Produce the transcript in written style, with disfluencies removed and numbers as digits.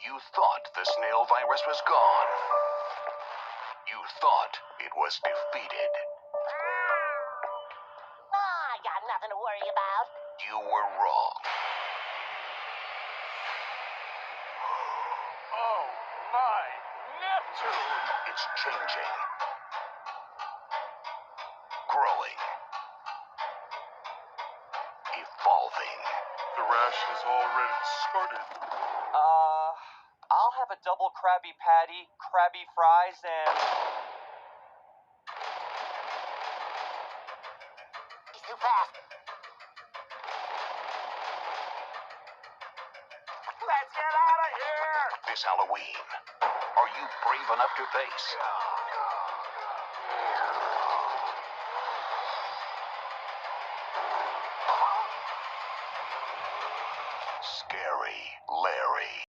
You thought the snail virus was gone. You thought it was defeated. I got nothing to worry about. You were wrong. Oh, my Neptune! It's changing. Growing. Evolving. The rash has already started. I'll have a double Krabby Patty, Krabby Fries, and... He's too fast. Let's get out of here! This Halloween, are you brave enough to face Scary Larry?